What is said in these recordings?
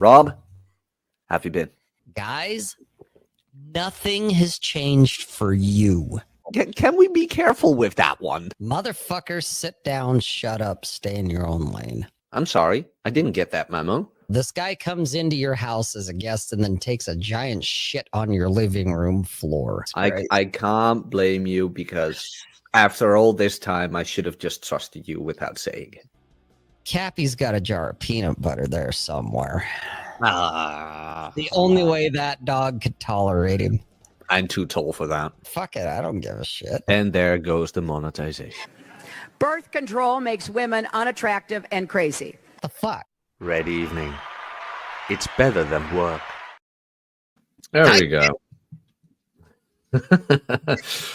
Rob, have you been? Guys, nothing has changed for you. Can we be careful with that one? Motherfuckers, sit down, shut up, stay in your own lane. I'm sorry. I didn't get that memo. This guy comes into your house as a guest and then takes a giant shit on your living room floor. I can't blame you because after all this time, I should have just trusted you without saying it. Cappy's got a jar of peanut butter there somewhere. Ah, The only way that dog could tolerate him. I'm too tall for that. Fuck it, I don't give a shit. And there goes the monetization. Birth control makes women unattractive and crazy. The fuck? Red evening. It's better than work. There we go.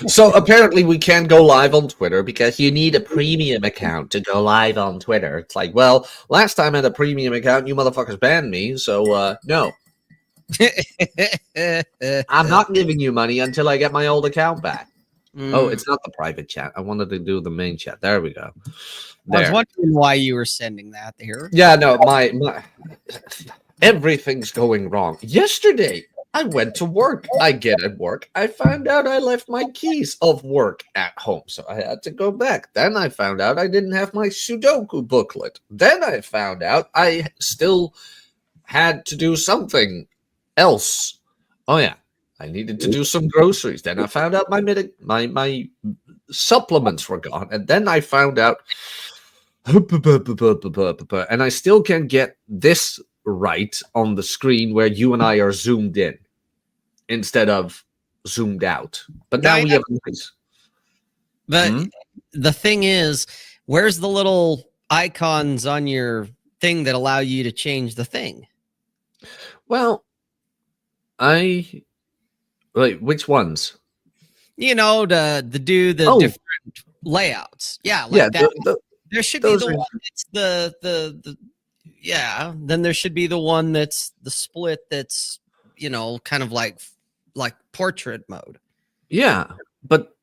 So apparently we can't go live on Twitter because you need a premium account to go live on Twitter. It's like, well, last time I had a premium account, you motherfuckers banned me, so no. I'm not giving you money until I get my old account back. Oh, it's not the private chat. I wanted to do the main chat. There we go. I was wondering why you were sending that here. Yeah, no, my everything's going wrong. Yesterday, I went to work. I get at work. I found out I left my keys of work at home, so I had to go back. Then I found out I didn't have my Sudoku booklet. Then I found out I still had to do something else. Oh yeah, I needed to do some groceries. Then I found out my supplements were gone, and then I found out, and I still can't get this right on the screen where you and I are zoomed in instead of zoomed out. But now we have nice. But the thing is, where's the little icons on your thing that allow you to change the thing? Well, which ones? You know, to do the different layouts. Yeah, like that. There should be the one that's the yeah. Then there should be the one that's the split. That's, you know, kind of like portrait mode. Yeah, but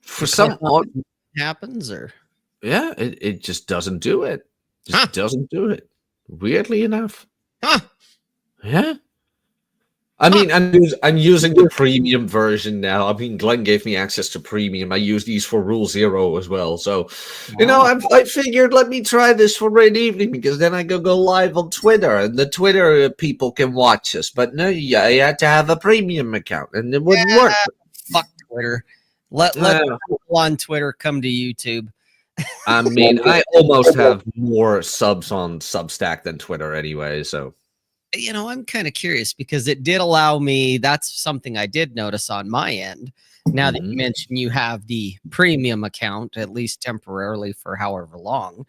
for some odd happens, or it just doesn't do it. Just doesn't do it. Weirdly enough. Huh. Yeah. I mean, I'm using the premium version now. I mean, Glenn gave me access to premium. I use these for Rule Zero as well. So, you know, I figured let me try this for Red Evening because then I go live on Twitter and the Twitter people can watch us. But no, you had to have a premium account and it wouldn't work. Fuck Twitter. Let people on Twitter come to YouTube. I mean, I almost have more subs on Substack than Twitter anyway, so. You know, I'm kind of curious because it did allow me. That's something I did notice on my end. Now that you mentioned you have the premium account, at least temporarily for however long,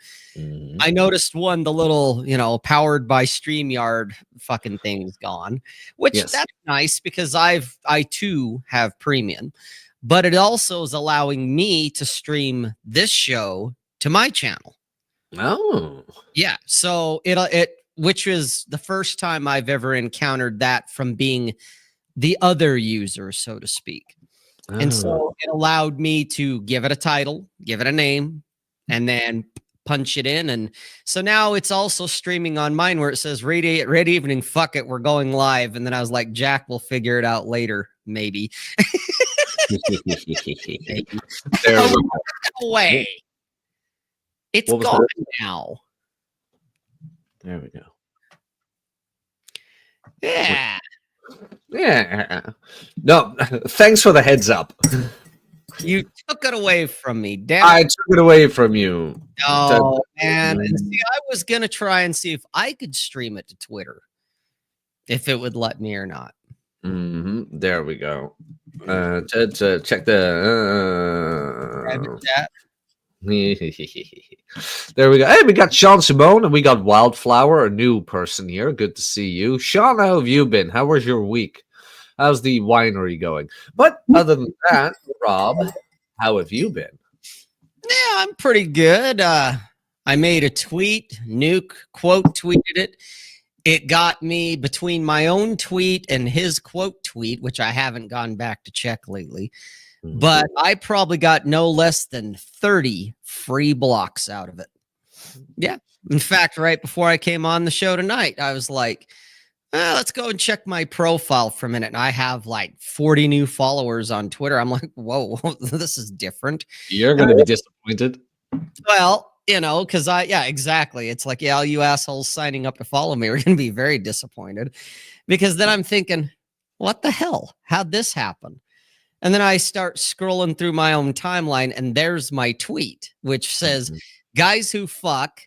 I noticed the little, you know, powered by StreamYard fucking thing's gone, which that's nice because I too have premium, but it also is allowing me to stream this show to my channel. Oh, yeah. So which is the first time I've ever encountered that from being the other user, so to speak. Oh. And so it allowed me to give it a title, give it a name, and then punch it in. And so now it's also streaming on mine where it says Red Evening, fuck it, we're going live. And then I was like, Jack will figure it out later, maybe. No way. It's gone now. There we go. Yeah. Yeah. No, thanks for the heads up. You took it away from me. Damn. I took it away from you. Oh, man. And see, I was going to try and see if I could stream it to Twitter, if it would let me or not. There we go. Check the private chat. There we go. Hey, we got Sean Simone and we got Wildflower, a new person here. Good to see you. Sean, how have you been? How was your week? How's the winery going? But other than that, Rob, how have you been? Yeah, I'm pretty good. I made a tweet. Nuke quote tweeted it. It got me between my own tweet and his quote tweet, which I haven't gone back to check lately. But I probably got no less than 30 free blocks out of it. Yeah. In fact, right before I came on the show tonight, I was like, let's go and check my profile for a minute. And I have like 40 new followers on Twitter. I'm like, whoa, this is different. You're going to be disappointed. Well, because exactly. It's like, all you assholes signing up to follow me are going to be very disappointed, because then I'm thinking, what the hell? How'd this happen? And then I start scrolling through my own timeline, and there's my tweet, which says, guys who fuck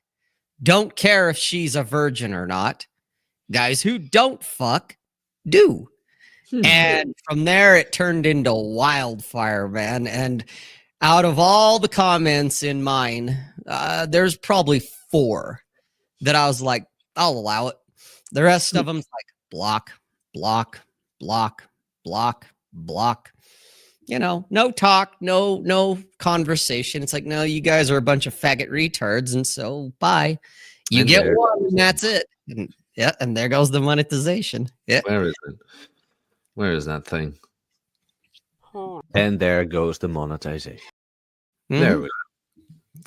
don't care if she's a virgin or not. Guys who don't fuck do. And from there, it turned into wildfire, man. And out of all the comments in mine, there's probably 4 that I was like, I'll allow it. The rest of them's like block, block, block, block, block. No talk, no conversation. It's like, no, you guys are a bunch of faggot retards, and so bye. You And get there- one, and that's it. And there goes the monetization. Yeah. Where is it? Where is that thing? And there goes the monetization. There Mhm. we go.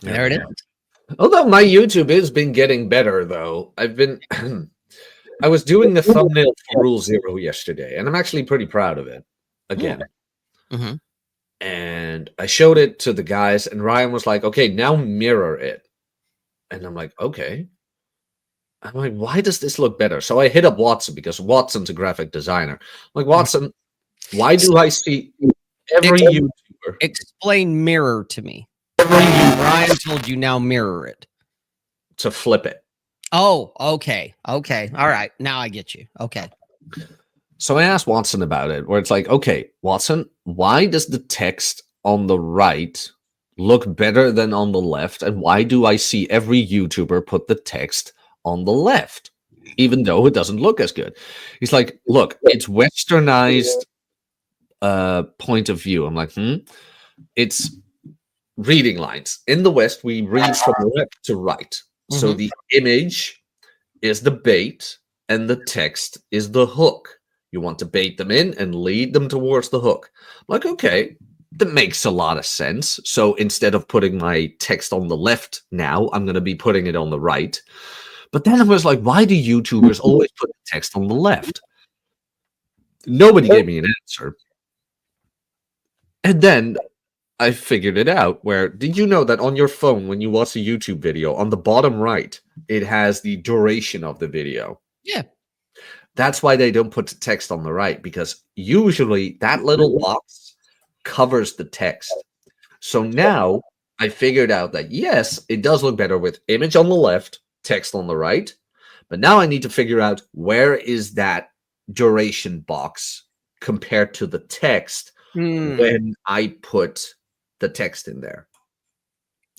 There it we is. go. Although my YouTube has been getting better, though. I was doing the thumbnail for Rule Zero yesterday, and I'm actually pretty proud of it. Again. Mhm. And I showed it to the guys, and Ryan was like, okay, now mirror it. And I'm like, okay. I'm like, why does this look better? So I hit up Watson, because Watson's a graphic designer. I'm like, Watson, why do I see every YouTuber? Explain mirror to me. Ryan told you now mirror it. To flip it. Oh, okay. Okay. All right. Now I get you. Okay. So I asked Watson about it, where it's like, okay, Watson, why does the text on the right look better than on the left? And why do I see every YouTuber put the text on the left, even though it doesn't look as good? He's like, look, it's westernized point of view. I'm like, it's reading lines. In the West, we read from left to right. So the image is the bait and the text is the hook. You want to bait them in and lead them towards the hook. I'm like, okay, that makes a lot of sense. So instead of putting my text on the left now, I'm going to be putting it on the right. But then I was like, why do YouTubers always put the text on the left? Nobody gave me an answer. And then I figured it out. Where did you know that on your phone, when you watch a YouTube video, on the bottom right, it has the duration of the video? Yeah. That's why they don't put the text on the right, because usually that little box covers the text. So now I figured out that, yes, it does look better with image on the left, text on the right. But now I need to figure out, where is that duration box compared to the text when I put the text in there.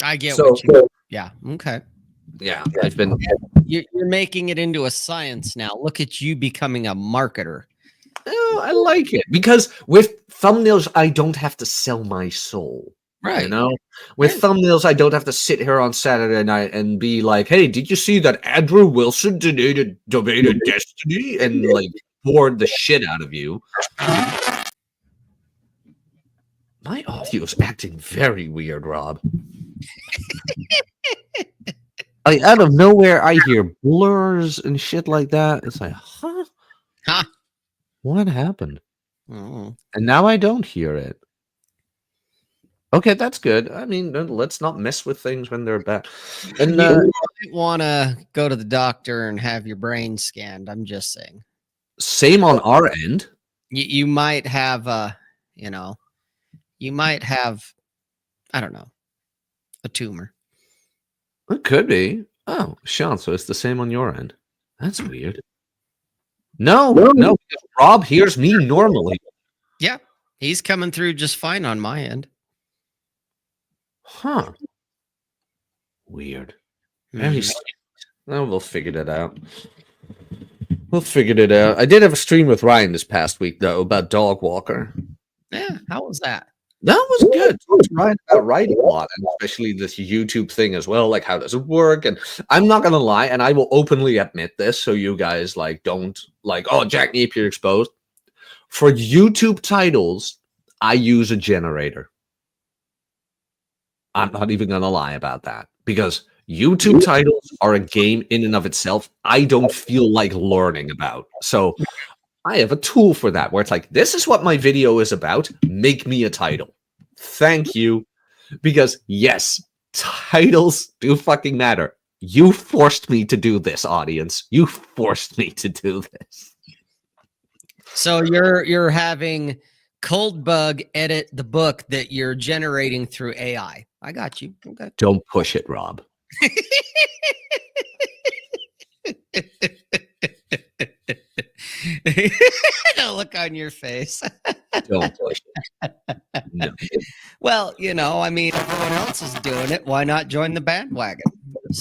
I get So, what you. Yeah. Okay. yeah, I've been. You're making it into a science now. Look at you becoming a marketer. Oh, I like it, because with thumbnails, I don't have to sell my soul. Right. You know, with thumbnails, I don't have to sit here on Saturday night and be like, "Hey, did you see that Andrew Wilson donated Destiny?" and like bored the shit out of you. My audio is acting very weird, Rob. Like, out of nowhere, I hear blurs and shit like that. It's like, huh? Huh. What happened? Oh. And now I don't hear it. Okay, that's good. I mean, let's not mess with things when they're bad. And You might want to go to the doctor and have your brain scanned. I'm just saying. same on our end. You might have you might have, I don't know, a tumor. It could be. Oh, Sean, so it's the same on your end. That's weird. No, because Rob hears me normally. Yeah, he's coming through just fine on my end. Huh. Weird. Very strange. Well, we'll figure that out. We'll figure it out. I did have a stream with Ryan this past week, though, about Dog Walker. Yeah, how was that? That was good. Talked to Ryan about writing a lot, and especially this YouTube thing as well. Like, how does it work? And I'm not gonna lie, and I will openly admit this, so you guys like don't like, oh, Jack Napier exposed. For YouTube titles, I use a generator. I'm not even gonna lie about that, because YouTube titles are a game in and of itself. I don't feel like learning about. So I have a tool for that where it's like, this is what my video is about. Make me a title. Thank you. Because yes, titles do fucking matter. You forced me to do this, audience. You forced me to do this. So you're having Coldbug edit the book that you're generating through AI. I got you. Okay. Don't push it, Rob. The look on your face. Don't push it. No. Well, I mean, everyone else is doing it. Why not join the bandwagon?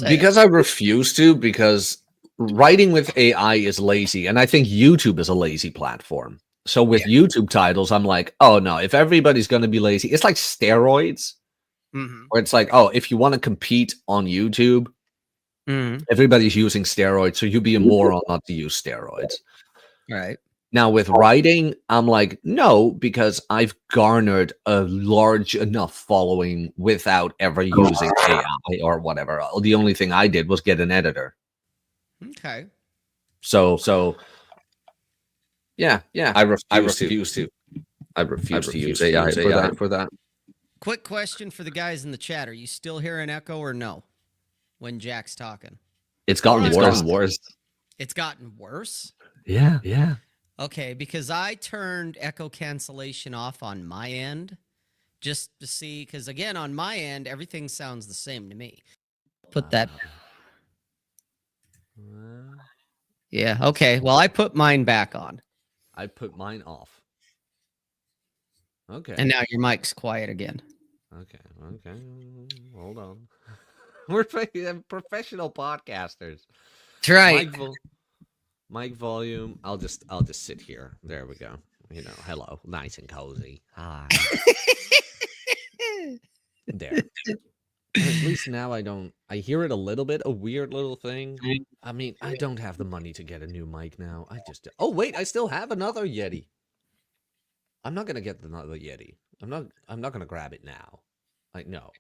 Because I refuse to, because writing with AI is lazy, and I think YouTube is a lazy platform. So with YouTube titles, I'm like, oh no, if everybody's going to be lazy, it's like steroids, where it's like, oh, if you want to compete on YouTube, everybody's using steroids, so you be a moron not to use steroids. Right. Now with writing, I'm like, no, because I've garnered a large enough following without ever using AI or whatever. The only thing I did was get an editor. Okay. So yeah. I refuse to use AI for that. Quick question for the guys in the chat: are you still hearing echo or no when Jack's talking? It's gotten worse. It's gotten worse. Yeah. Okay, because I turned echo cancellation off on my end just to see, because again, on my end, everything sounds the same to me. Put that. Yeah, okay. Well, I put mine back on. I put mine off. Okay. And now your mic's quiet again. Okay. Hold on. We're professional podcasters. That's right. Mic volume. I'll just sit here. There we go. Hello. Nice and cozy. Hi. There. At least now I hear it a little bit, a weird little thing. I mean, I don't have the money to get a new mic now. Oh wait, I still have another Yeti. I'm not gonna get another Yeti. I'm not gonna grab it now. Like, no.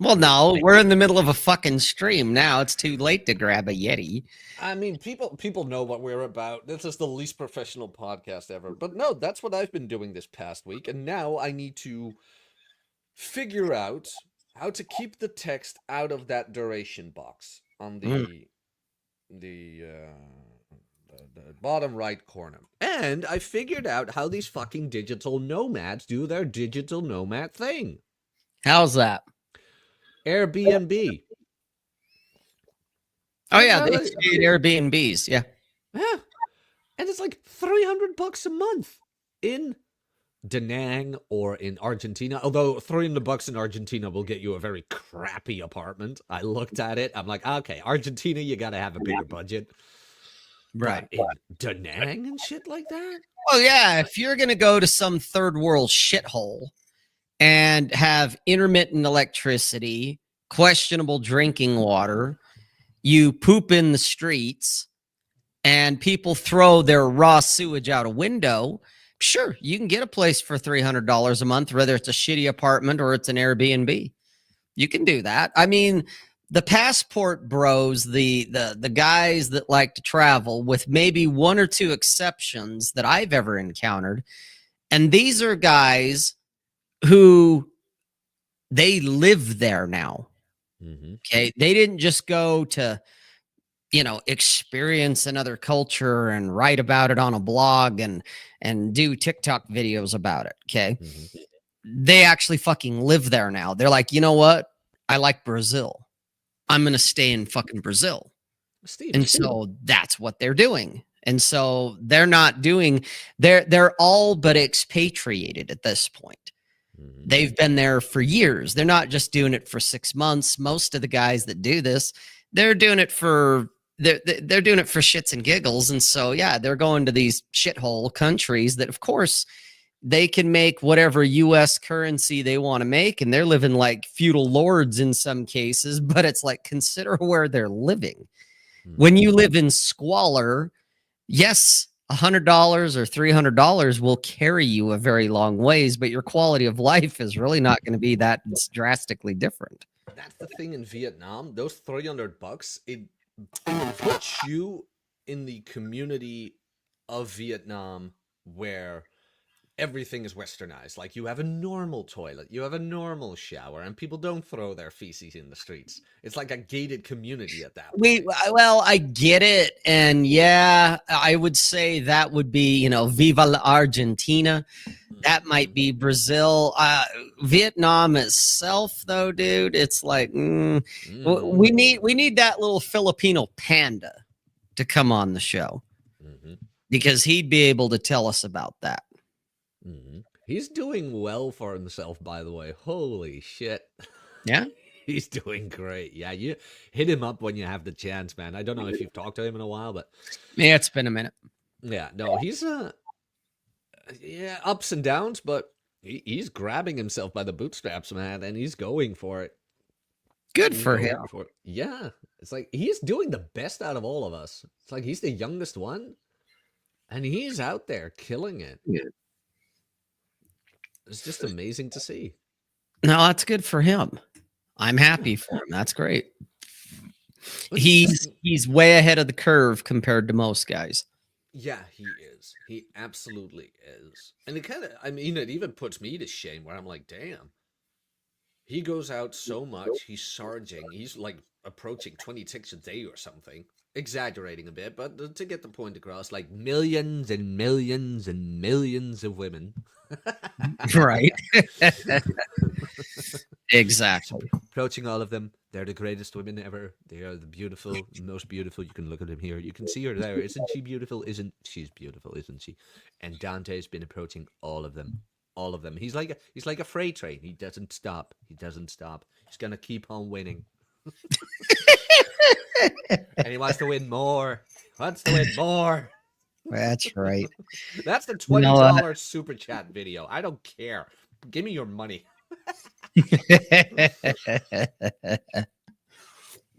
Well, no, we're in the middle of a fucking stream now. It's too late to grab a Yeti. I mean, people know what we're about. This is the least professional podcast ever. But no, that's what I've been doing this past week, and now I need to figure out how to keep the text out of that duration box on the bottom right corner. And I figured out how these fucking digital nomads do their digital nomad thing. How's that? Airbnb. Oh yeah, they create Airbnbs. Yeah. And it's like $300 a month in Da Nang or in Argentina. Although $300 in Argentina will get you a very crappy apartment. I looked at it. I'm like, okay, Argentina, you got to have a bigger budget. Right. But in Da Nang and shit like that? Well, yeah, if you're going to go to some third world shithole and have intermittent electricity, questionable drinking water, you poop in the streets, and people throw their raw sewage out a window, sure, you can get a place for $300 a month, whether it's a shitty apartment or it's an Airbnb. You can do that. I mean, the passport bros, the guys that like to travel, with maybe one or two exceptions that I've ever encountered, and these are guys who they live there now. Okay, they didn't just go to experience another culture and write about it on a blog and do TikTok videos about it. Okay, they actually fucking live there now. They're like, you know what, I like Brazil, I'm gonna stay in fucking Brazil. So that's what they're doing. And so they're all but expatriated at this point. They've been there for years. They're not just doing it for 6 months. Most of the guys that do this, they're doing it for shits and giggles. And so, yeah, they're going to these shithole countries that, of course, they can make whatever U.S. currency they want to make, and they're living like feudal lords in some cases. But it's like, consider where they're living. When you live in squalor, yes, $100 or $300 will carry you a very long ways, but your quality of life is really not going to be that drastically different. that's the thing in Vietnam. Those $300, it puts you in the community of Vietnam where everything is westernized. Like, you have a normal toilet, you have a normal shower, and people don't throw their feces in the streets. It's like a gated community at that point. Well, I get it. And yeah, I would say that would be, you know, Viva la Argentina. That might be Brazil. Vietnam itself, though, dude, it's like we need that little Filipino panda to come on the show, because he'd be able to tell us about that. He's doing well for himself, by the way. Holy shit. Yeah. He's doing great. Yeah, you hit him up when you have the chance, man. I don't know if you've talked to him in a while, but Yeah, it's been a minute. yeah, no, he's ups and downs, but he's grabbing himself by the bootstraps, man, and he's going for it. Good for him. Yeah, it's like he's doing the best out of all of us. It's like he's the youngest one, and he's out there killing it. Yeah. It's just amazing to see. No, that's good for him. I'm happy for him. That's great. He's way ahead of the curve compared to most guys. Yeah, he is. He absolutely is. And it kind of, I mean, it even puts me to shame where I'm like, damn. He goes out so much. He's charging. He's like approaching 20 ticks a day or something. Exaggerating a bit, but to get the point across, like millions and millions and millions of women. Right. Exactly. Approaching all of them. They're the greatest women ever. They are the beautiful, most beautiful. You can look at them here. You can see her there. Isn't she beautiful? She's beautiful, isn't she? And Dante's been approaching all of them. All of them. He's like a freight train. He doesn't stop. He doesn't stop. He's gonna keep on winning. And he wants to win more. Wants to win more. That's right. That's the $20 super chat video. I don't care. Give me your money.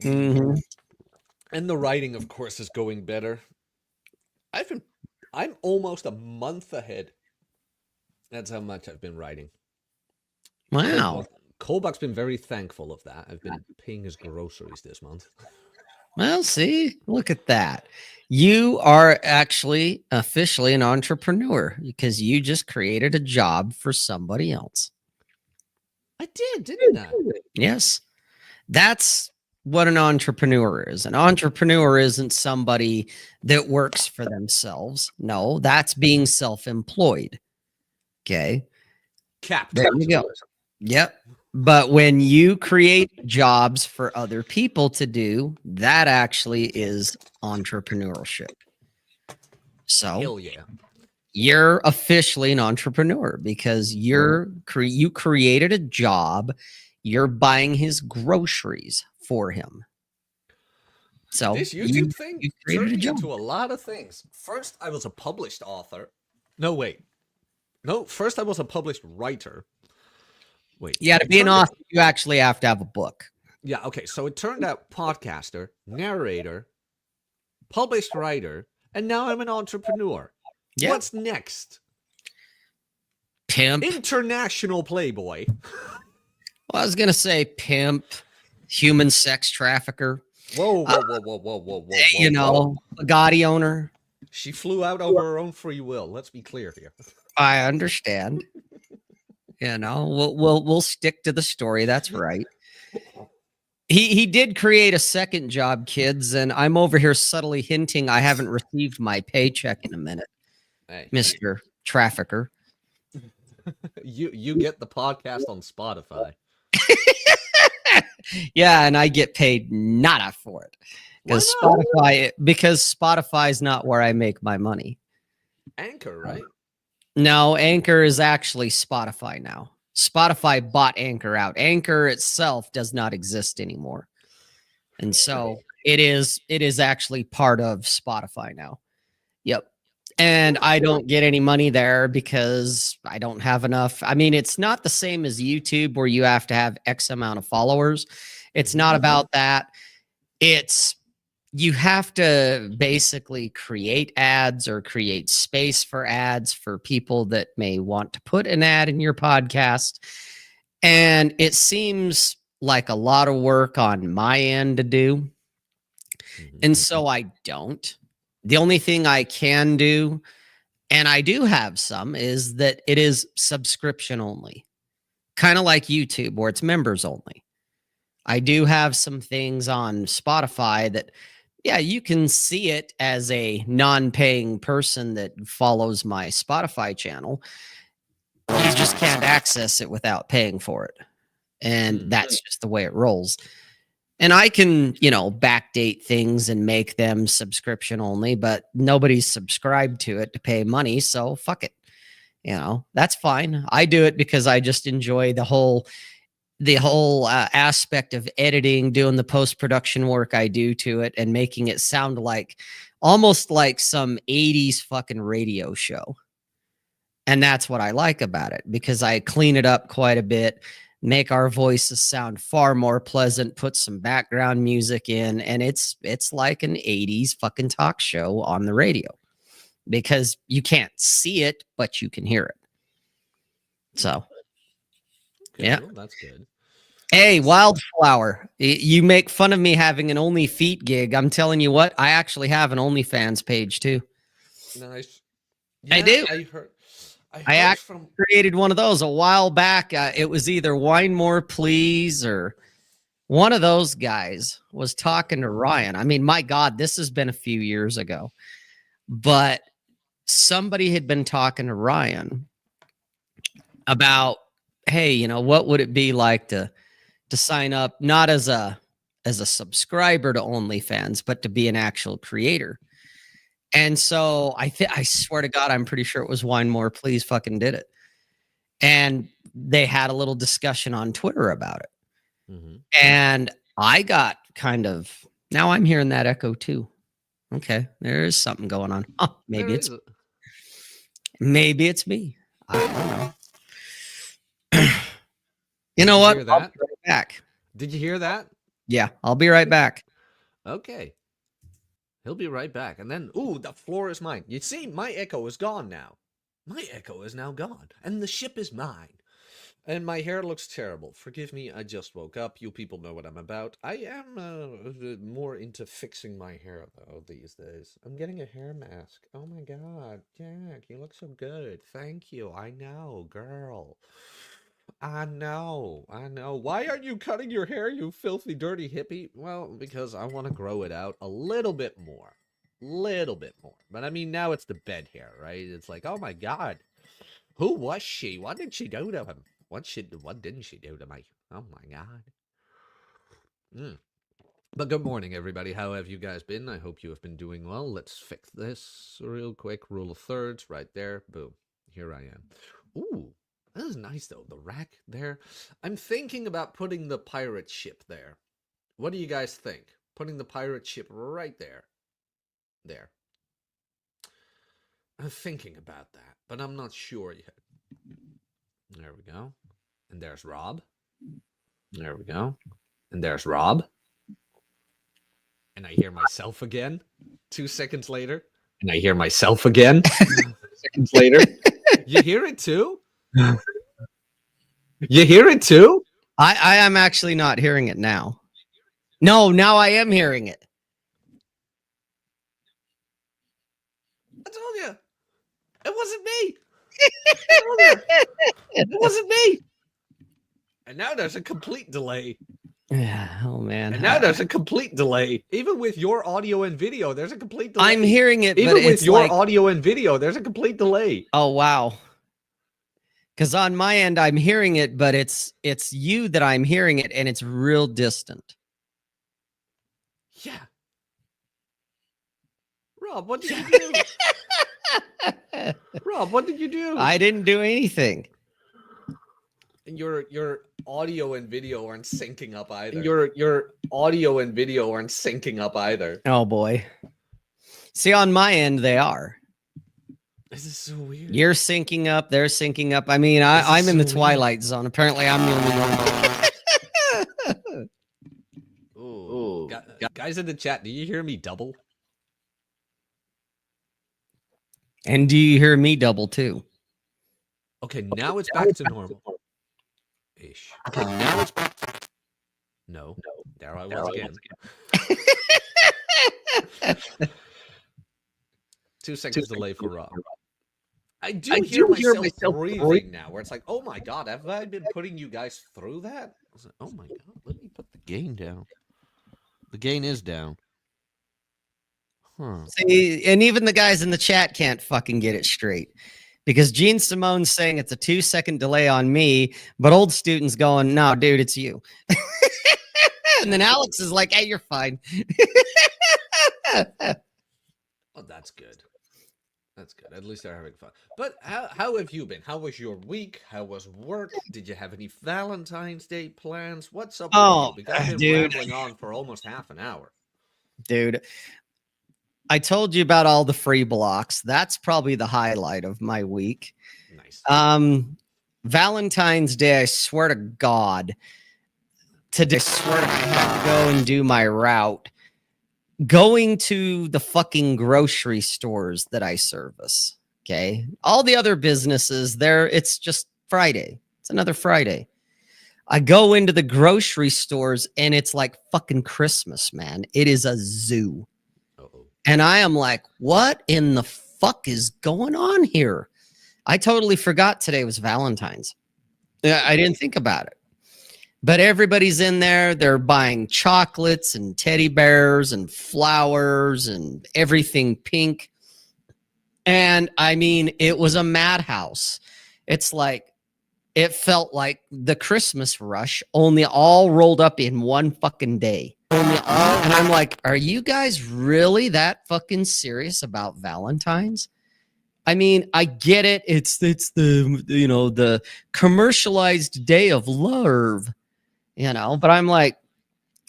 Mhm. And the writing, of course, is going better. I'm almost a month ahead. That's how much I've been writing. Wow. Kolbach's been very thankful of that. I've been paying his groceries this month. Well, see, look at that. You are actually officially an entrepreneur because you just created a job for somebody else. I did, didn't I? Yes. That's what an entrepreneur is. An entrepreneur isn't somebody that works for themselves. No, that's being self-employed. Okay. There you go. Yep. But when you create jobs for other people to do, that actually is entrepreneurship. So Hell yeah. you're officially an entrepreneur because you created a job. You're buying his groceries for him. So this YouTube thing turned me job. into a lot of things. First, I was a published author. No, wait. No, first I was a published writer. Wait. Yeah, to be an author, you actually have to have a book. Yeah, okay. So it turned out podcaster, narrator, published writer, and now I'm an entrepreneur. Yeah. What's next? Pimp. International playboy. Well, I was going to say pimp, human sex trafficker. Whoa, whoa. You know, Bugatti owner. She flew out over her own free will. Let's be clear here. I understand. You know, we'll stick to the story. That's right. He did create a second job, kids, and I'm over here subtly hinting I haven't received my paycheck in a minute, Hey, Mr. Trafficker. you get the podcast on Spotify. Yeah, and I get paid nada for it because Spotify is not where I make my money. Anchor, right? No, Anchor is actually Spotify now. Spotify bought Anchor out. Anchor itself does not exist anymore. And so it is actually part of Spotify now. Yep. And I don't get any money there because I don't have enough. I mean, it's not the same as YouTube where you have to have X amount of followers. It's not about that. You have to basically create ads or create space for ads for people that may want to put an ad in your podcast. And it seems like a lot of work on my end to do. And so I don't. The only thing I can do, and I do have some, is that it is subscription only, kind of like YouTube, where it's members only. I do have some things on Spotify that, yeah, you can see it as a non-paying person that follows my Spotify channel. You just can't access it without paying for it. And that's just the way it rolls. And I can, you know, backdate things and make them subscription only, but nobody's subscribed to it to pay money. So fuck it. You know, that's fine. I do it because I just enjoy the whole aspect of editing, doing the post-production work I do to it and making it sound like almost like some 80s fucking radio show. And that's what I like about it, because I clean it up quite a bit, make our voices sound far more pleasant, put some background music in, and it's like an 80s fucking talk show on the radio, because you can't see it, but you can hear it. So, Okay, yeah, well, that's good. Hey, Wildflower, you make fun of me having an Only Feet gig. I'm telling you what, I actually have an OnlyFans page too. Nice. I do. I heard I actually created one of those a while back. It was either Wine More Please or one of those guys was talking to Ryan. I mean, my God, this has been a few years ago, but somebody had been talking to Ryan about, hey, you know, what would it be like to sign up not as a subscriber to OnlyFans, but to be an actual creator. And so I swear to God, I'm pretty sure it was Wine More Please fucking did it. And they had a little discussion on Twitter about it. And I got kind of, now I'm hearing that echo too. Okay, there is something going on. Oh, maybe it's me. I don't know. You know what? I'll be right back. Did you hear that? Yeah, I'll be right back. Okay. He'll be right back. And then, ooh, the floor is mine. You see, my echo is gone now. My echo is now gone. And the ship is mine. And my hair looks terrible. Forgive me, I just woke up. You people know what I'm about. I am more into fixing my hair, though, these days. I'm getting a hair mask. Oh my God, Jack, you look so good. Thank you. I know, girl. I know. Why aren't you cutting your hair, you filthy, dirty hippie? Well, because I want to grow it out a little bit more. But I mean, now it's the bed hair, right? It's like, oh my God. Who was she? What did she do to him? What didn't she do to me? Oh my God. But good morning, everybody. How have you guys been? I hope you have been doing well. Let's fix this real quick. Rule of thirds right there. Boom. Here I am. Ooh. That is nice, though. The rack there. I'm thinking about putting the pirate ship there. What do you guys think? Putting the pirate ship right there. There. I'm thinking about that, but I'm not sure yet. There we go. And there's Rob. There we go. And there's Rob. And I hear myself again 2 seconds later. And I hear myself again 2 seconds later. You hear it too? You hear it too? I am actually not hearing it now. No, now I am hearing it. I told you. It wasn't me. I told you. It wasn't me. And now there's a complete delay. Yeah, oh man. And now there's a complete delay. Even with your audio and video, there's a complete delay. I'm hearing it, even but with it's your like... audio and video, there's a complete delay. Oh wow. Because on my end, I'm hearing it, but it's you that I'm hearing it, and it's real distant. Yeah. Rob, what did you do? Rob, what did you do? I didn't do anything. And your audio and video aren't syncing up either. Your audio and video aren't syncing up either. Oh boy. See, on my end, they are. This is so weird. You're syncing up, they're syncing up. I mean, I'm in the twilight zone. Apparently, I'm the only one. Ooh. Guys in the chat, do you hear me double? And do you hear me double too? Okay, now it's back to normal. Ish. Okay, now it's back. No. There I was again. 2 seconds delay for Rob. I do hear myself breathing now, where it's like, oh my god, have I been putting you guys through that? I was like, oh my god, let me put the gain down. The gain is down. Huh. See, and even the guys in the chat can't fucking get it straight. Because Gene Simone's saying it's a 2-second delay on me, but old student's going, no, dude, it's you. And then Alex is like, hey, you're fine. Oh, that's good. That's good. At least they're having fun. But how have you been? How was your week? How was work? Did you have any Valentine's Day plans? What's up with you? Because I've been rambling on for almost half an hour. Dude, I told you about all the free blocks. That's probably the highlight of my week. Nice. Valentine's Day, I swear to God, today I swear I had to go and do my route. Going to the fucking grocery stores that I service. Okay. All the other businesses there, it's just Friday. It's another Friday. I go into the grocery stores and it's like fucking Christmas, man. It is a zoo. Uh-oh. And I am like, what in the fuck is going on here? I totally forgot today was Valentine's. I didn't think about it. But everybody's in there. They're buying chocolates and teddy bears and flowers and everything pink. And I mean, it was a madhouse. It's like, it felt like the Christmas rush, only all rolled up in one fucking day. And I'm like, are you guys really that fucking serious about Valentine's? I mean, I get it. It's the, you know, the commercialized day of love. You know, but I'm like,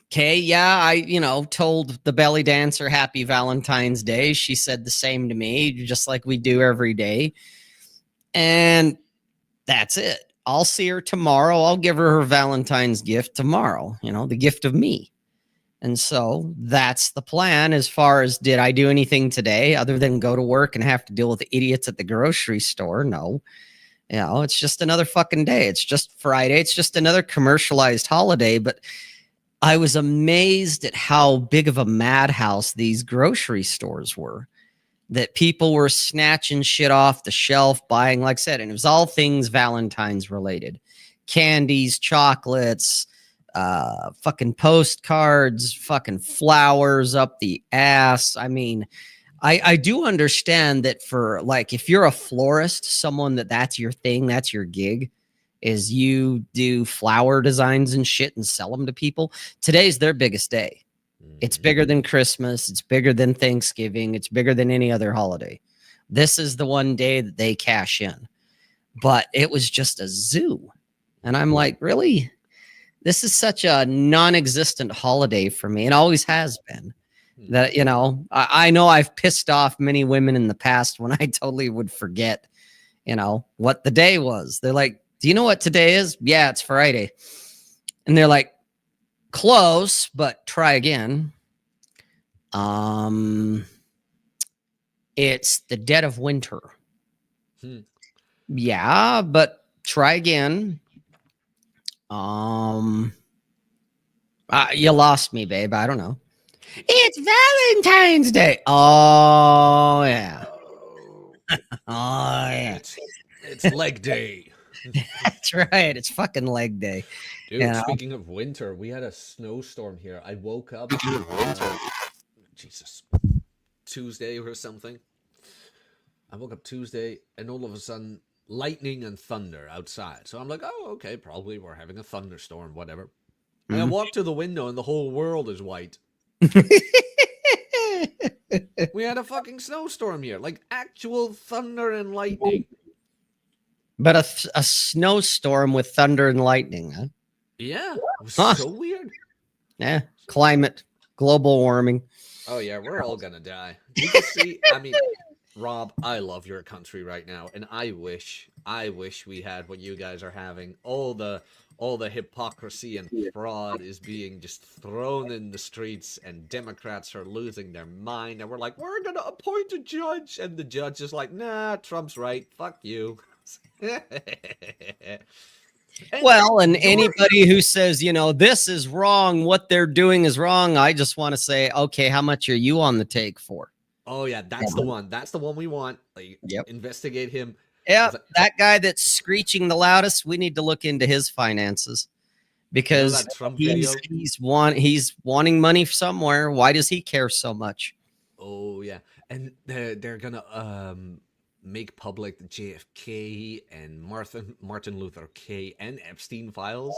okay, yeah, I, you know, told the belly dancer happy Valentine's Day. She said the same to me, just like we do every day. And that's it. I'll see her tomorrow. I'll give her Valentine's gift tomorrow, you know, the gift of me. And so that's the plan. As far as did I do anything today other than go to work and have to deal with the idiots at the grocery store? No. You know, it's just another fucking day. It's just Friday. It's just another commercialized holiday. But I was amazed at how big of a madhouse these grocery stores were. That people were snatching shit off the shelf, buying, like I said, and it was all things Valentine's related. Candies, chocolates, fucking postcards, fucking flowers up the ass. I mean, I do understand that for like, if you're a florist, someone that's your thing, that's your gig, is you do flower designs and shit and sell them to people. Today's their biggest day. It's bigger than Christmas. It's bigger than Thanksgiving. It's bigger than any other holiday. This is the one day that they cash in. But it was just a zoo. And I'm like, really? This is such a non-existent holiday for me. It always has been. That, you know, I know I've pissed off many women in the past when I totally would forget, you know, what the day was. They're like, do you know what today is? Yeah, it's Friday. And they're like, close, but try again. It's the dead of winter. Yeah, but try again. You lost me, babe. I don't know. It's Valentine's Day. Oh, yeah. Oh, yeah. It's leg day. That's right. It's fucking leg day. Dude, You know? speaking of winter, we had a snowstorm here. I woke up Jesus, Tuesday or something. I woke up Tuesday and all of a sudden lightning and thunder outside. So I'm like, oh, okay, probably we're having a thunderstorm, whatever. And I walk to the window and the whole world is white. We had a fucking snowstorm here, like actual thunder and lightning. But a snowstorm with thunder and lightning, huh? Yeah, it was so weird. Yeah, climate, global warming. Oh yeah, we're all gonna die. You can see, I mean, Rob, I love your country right now, and I wish we had what you guys are having. All the hypocrisy and fraud is being just thrown in the streets, and Democrats are losing their mind, and we're like, we're gonna appoint a judge, and the judge is like, nah, Trump's right, fuck you. Well, and anybody who says, you know, this is wrong, what they're doing is wrong, I just want to say, okay, how much are you on the take for? Oh yeah, that's the one. That's the one we want. Like, Yep. investigate him. Yeah, Like, that guy that's screeching the loudest, we need to look into his finances because that Trump video? he's wanting money somewhere. Why does he care so much? Oh yeah, and they're gonna make public the JFK and Martin Luther K and Epstein files.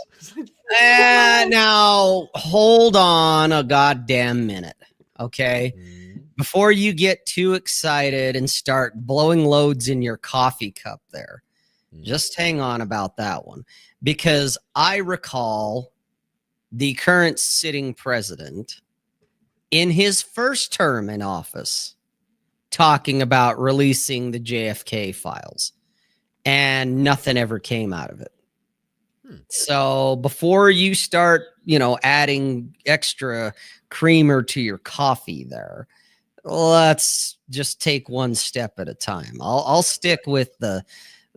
Now hold on a goddamn minute, okay? Before you get too excited and start blowing loads in your coffee cup there, just hang on about that one. Because I recall the current sitting president in his first term in office talking about releasing the JFK files, and nothing ever came out of it. So before you start, you know, adding extra creamer to your coffee there, let's just take one step at a time. I'll stick with the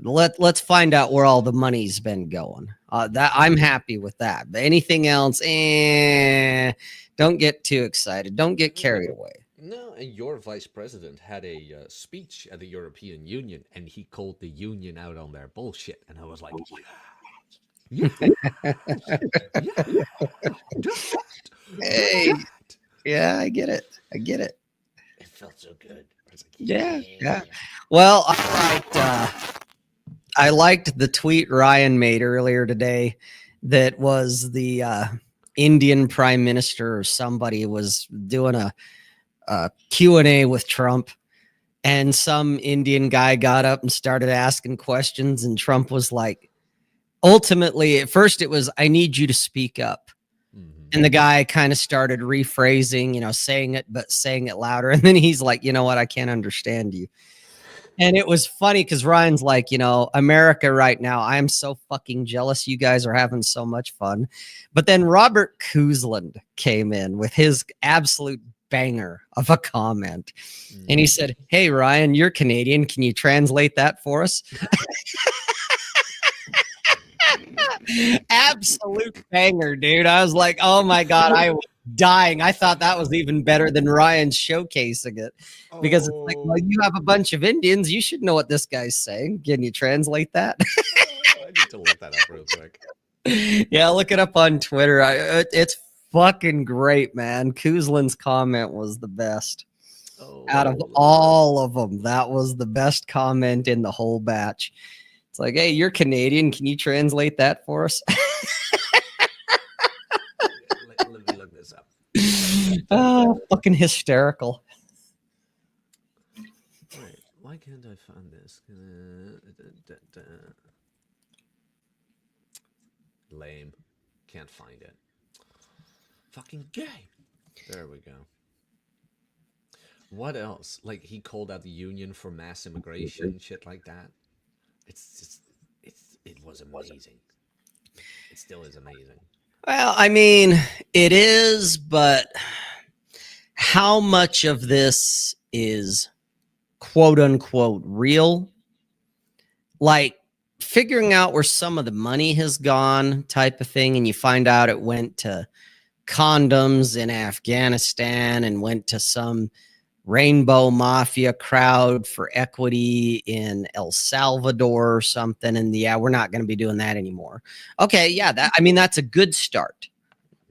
let's find out where all the money's been going. That I'm happy with that. But anything else, don't get too excited. Don't get carried away. No, and your vice president had a speech at the European Union, and he called the union out on their bullshit, and I was like, yeah, Hey, yeah, I get it. It felt so good. I was like, Yeah. Well, I liked the tweet Ryan made earlier today. That was the Indian prime minister or somebody was doing a Q&A with Trump, and some Indian guy got up and started asking questions, and Trump was like, ultimately, at first it was, I need you to speak up. And the guy kind of started rephrasing, you know, saying it, but saying it louder. And then he's like, you know what? I can't understand you. And it was funny because Ryan's like, you know, America right now, I am so fucking jealous. You guys are having so much fun. But then Robert Kuzland came in with his absolute banger of a comment. And he said, hey, Ryan, you're Canadian. Can you translate that for us? Absolute banger, dude. I was like, oh my God, I was dying. I thought that was even better than Ryan showcasing it, because it's like, well, you have a bunch of Indians. You should know what this guy's saying. Can you translate that? I need to look that up real quick. Yeah, look it up on Twitter. It's fucking great, man. Kuzlin's comment was the best. Out of all of them, that was the best comment in the whole batch. It's like, hey, you're Canadian. Can you translate that for us? Let me look this up. Oh, fucking hysterical. Wait, why can't I find this? Lame. Can't find it. Fucking gay. There we go. What else? Like, he called out the union for mass immigration, shit like that. It's just, it was amazing. It still is amazing. Well, I mean, it is, but how much of this is quote unquote real? Like figuring out where some of the money has gone type of thing, and you find out it went to condoms in Afghanistan and went to some rainbow mafia crowd for equity in El Salvador or something. And yeah, we're not going to be doing that anymore. Okay. Yeah. That's a good start.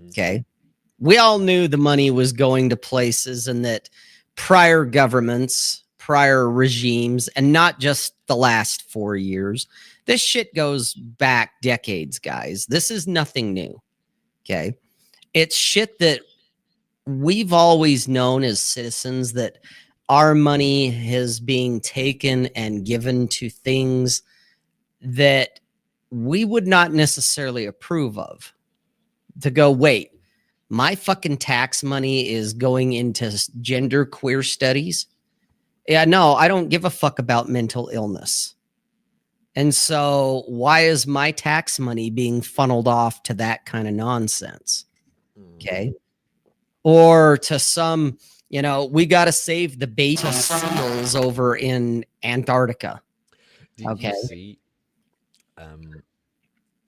Okay. We all knew the money was going to places, and that prior governments, prior regimes, and not just the last 4 years, this shit goes back decades, guys. This is nothing new. Okay. It's shit that we've always known as citizens, that our money is being taken and given to things that we would not necessarily approve of. To go, wait, my fucking tax money is going into gender queer studies? Yeah, no, I don't give a fuck about mental illness. And so why is my tax money being funneled off to that kind of nonsense? Okay. Or to some, you know, we got to save the beta seals over in Antarctica. Did you see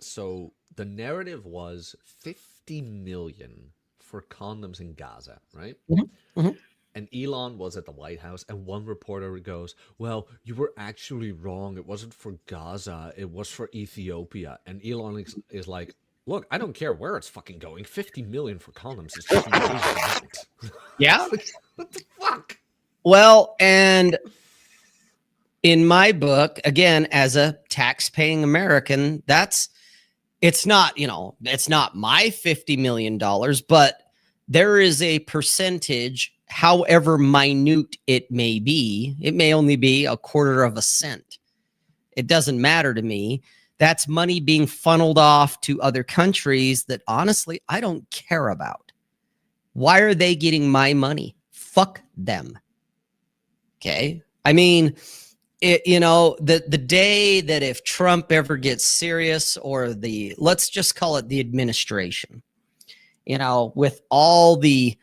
So the narrative was 50 million for condoms in Gaza, right? Mhm, mhm. And Elon was at the White House, and one reporter goes, "Well, you were actually wrong. It wasn't for Gaza. It was for Ethiopia." And Elon is like, "Look, I don't care where it's fucking going. 50 million for condoms is just no amount." Yeah. Like, what the fuck? Well, and in my book, again, as a tax-paying American, it's not, it's not my $50 million, but there is a percentage, however minute it may be. It may only be a quarter of a cent. It doesn't matter to me. That's money being funneled off to other countries that honestly, I don't care about. Why are they getting my money? Fuck them. Okay. I mean, the day that if Trump ever gets serious, or let's just call it the administration, with all the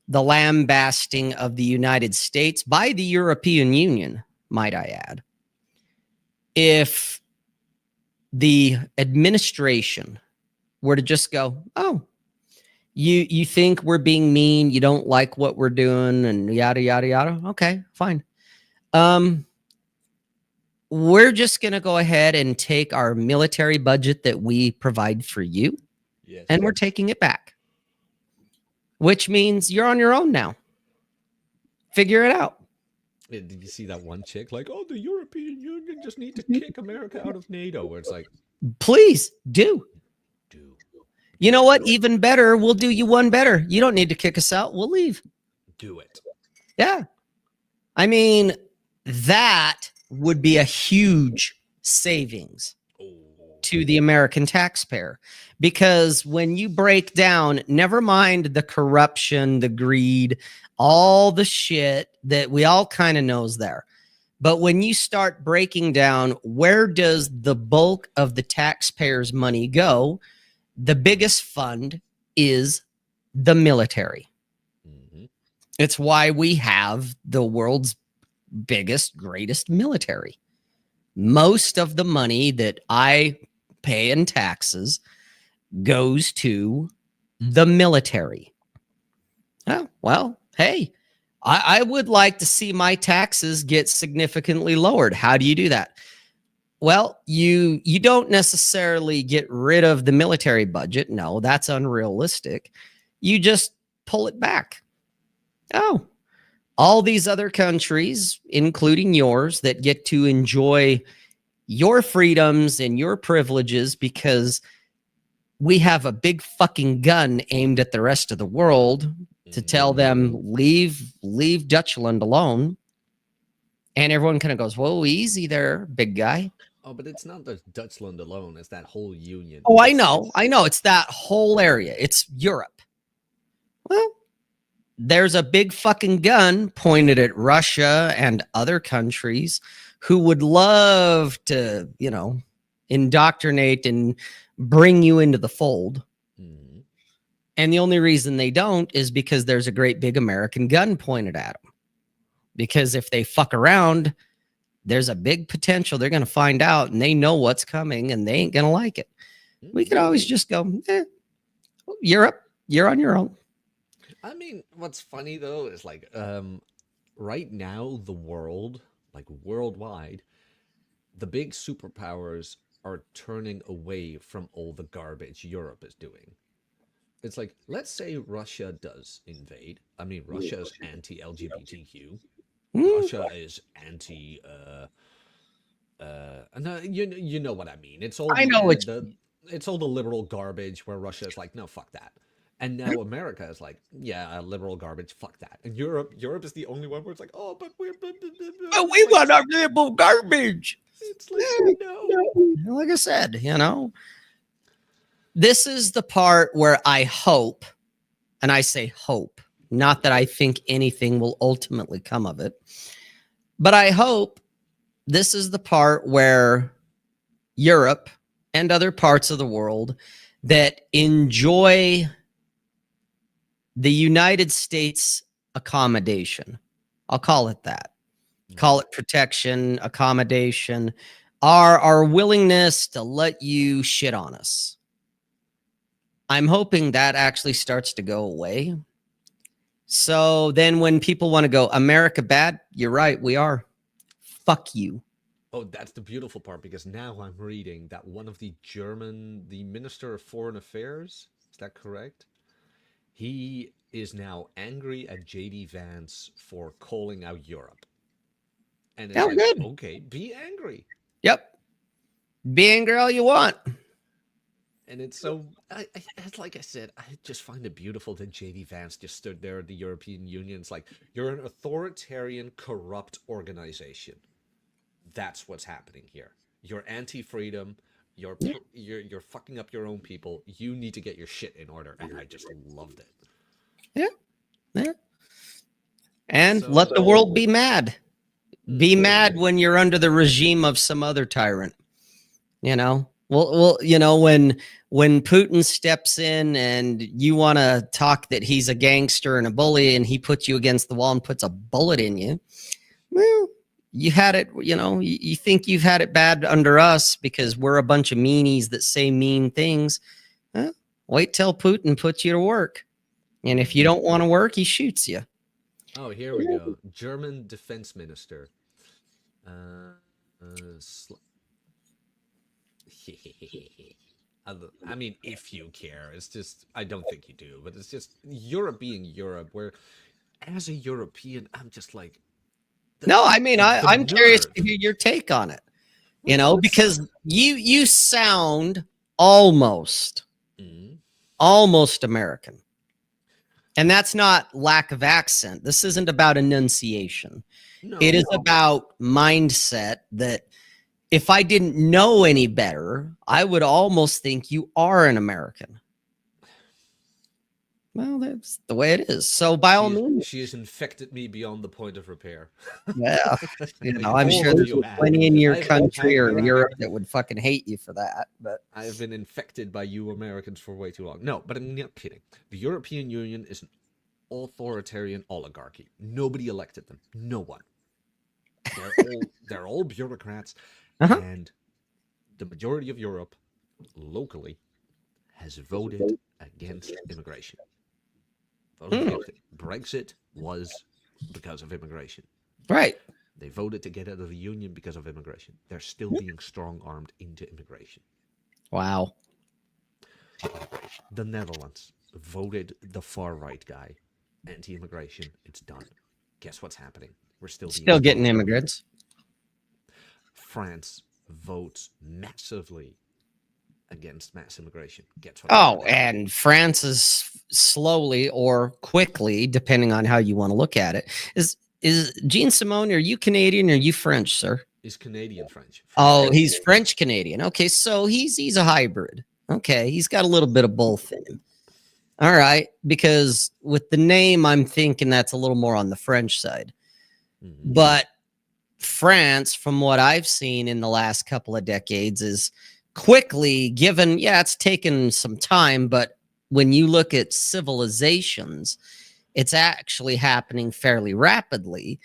lambasting of the United States by the European Union, might I add, if the administration were to just go, oh, you think we're being mean, you don't like what we're doing, and yada yada yada, okay, fine. We're just going to go ahead and take our military budget that we provide for you, Yes. and we're taking it back, which means you're on your own now. Figure it out. Did you see that one chick like, "Oh, the European Union just need to kick America out of NATO"? Where it's like, Please do. do You know what? Even better, we'll do you one better. You don't need to kick us out. We'll leave. it. Yeah. I mean, that would be a huge savings Oh, to the American taxpayer, because when you break down, never mind the corruption, the greed, all the shit that we all kind of knows there, but when you start breaking down where does the bulk of the taxpayers' money go, the biggest fund is the military. mhm. It's why we have the world's biggest, greatest military. Most of the money that I pay in taxes goes to the military. Oh, well, hey, I would like to see my taxes get significantly lowered. How do you do that? Well, you don't necessarily get rid of the military budget. No, that's unrealistic. You just pull it back. Oh, all these other countries, including yours, that get to enjoy your freedoms and your privileges because we have a big fucking gun aimed at the rest of the world to tell them, leave Dutchland alone. And everyone kind of goes, whoa, easy there, big guy. Oh, but it's not the Dutchland alone. It's that whole union. Oh, I know. It's that whole area. It's Europe. Well, there's a big fucking gun pointed at Russia and other countries who would love to, indoctrinate and bring you into the fold. Mhm. And the only reason they don't is because there's a great big American gun pointed at them. Because if they fuck around, there's a big potential they're going to find out, and they know what's coming, and they ain't going to like it. We could always just go, Europe, you're on your own. I mean, what's funny though is like, right now the world, like worldwide, the big superpowers are turning away from all the garbage Europe is doing. It's like, let's say Russia does invade. I mean, Russia is anti-LGBTQ. Russia is anti. No, you know what I mean. It's all I know it's all the liberal garbage where Russia is like, no, fuck that. And now America is like, yeah, liberal garbage, fuck that. And Europe is the only one where it's like, oh, but we're But we want our liberal garbage. It's like, no. Like I said, this is the part where I hope, and I say hope, not that I think anything will ultimately come of it, but I hope this is the part where Europe and other parts of the world that enjoy the United States accommodation, I'll call it that. Call it protection, accommodation, our willingness to let you shit on us. I'm hoping that actually starts to go away. So then when people want to go, America bad, you're right, we are. Fuck you. Oh, that's the beautiful part, because now I'm reading that one of the Minister of Foreign Affairs, is that correct? He is now angry at JD Vance for calling out Europe. And it's Oh, like, good. okay, be angry. Yep. Be angry all you want. And it's so, it's like I said, I just find it beautiful that JD Vance just stood there at the European Union. It's like, you're an authoritarian, corrupt organization. That's what's happening here. You're anti-freedom. You're fucking up your own people. You need to get your shit in order. And I just loved it. Yeah. Yeah. And So- let the world be mad. Be Mm. mad when you're under the regime of some other tyrant. You know, well, you know, when Putin steps in and you want to talk that he's a gangster and a bully, and he puts you against the wall and puts a bullet in you, well, you had it. You know, you think you've had it bad under us because we're a bunch of meanies that say mean things. Huh? Wait till Putin puts you to work, and if you don't want to work, he shoots you. Oh, here we go. German defense minister. I mean, if you care, it's just, I don't think you do, but it's just Europe being Europe, where as a European, I'm just like, No, I mean, I'm curious nerve. to hear your take on it. You Well, know, it's- because you sound almost Mm, American. And that's not lack of accent. This isn't about enunciation. no, It is about mindset that if I didn't know any better, I would almost think you are an American. Well, that's the way it is. So by all means, she has infected me beyond the point of repair. yeah, you know, Like I'm all sure of there's you have. plenty in your I've- country or I've- Europe that would fucking hate you for that. But I have been infected by you Americans for way too long. No, but I'm not kidding. The European Union is an authoritarian oligarchy. Nobody elected them. No one. They're all bureaucrats, Uh-huh. and the majority of Europe, locally, has voted against immigration. Voted against it. Brexit was because of immigration. right. They voted to get out of the union because of immigration. They're still being strong-armed into immigration. Wow. The Netherlands voted the far-right guy. Anti-immigration. It's done. Guess what's happening? We're still Getting strong-armed. immigrants. France votes massively against mass immigration. Guess what? Oh, and France is slowly or quickly, depending on how you want to look at it. Is Jean Simone, are you Canadian or are you French, sir? Is Canadian French. Oh, he's French Canadian. Okay, so he's a hybrid. Okay, he's got a little bit of both in him. All right, because with the name, I'm thinking that's a little more on the French side. Mhm. But France, from what I've seen in the last couple of decades, is quickly given, yeah, it's taken some time, but when you look at civilizations, it's actually happening fairly rapidly.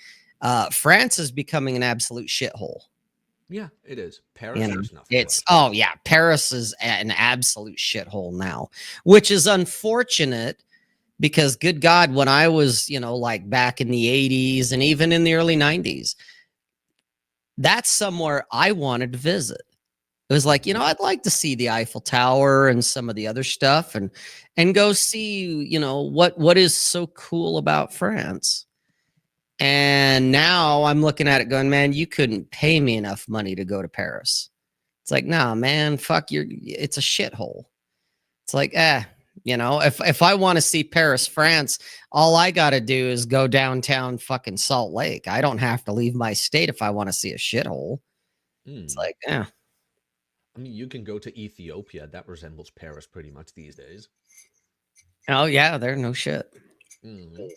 France is becoming an absolute shithole. Yeah, it is. Paris, You know, there's nothing it's left. oh yeah, Paris is an absolute shithole now, which is unfortunate because good God, when I was, you know, like back in the 80s and even in the early 90s, that's somewhere I wanted to visit. It was like, you know, I'd like to see the Eiffel Tower and some of the other stuff and go see, you know, what is so cool about France. And now I'm looking at it going, man, you couldn't pay me enough money to go to Paris. It's like, nah, man, fuck it's a shithole. It's like, you know, if I want to see Paris, France, all I got to do is go downtown fucking Salt Lake. I don't have to leave my state if I want to see a shithole. It's Mm. like, I mean, you can go to Ethiopia. That resembles Paris pretty much these days. oh yeah, they're no shit. Mm.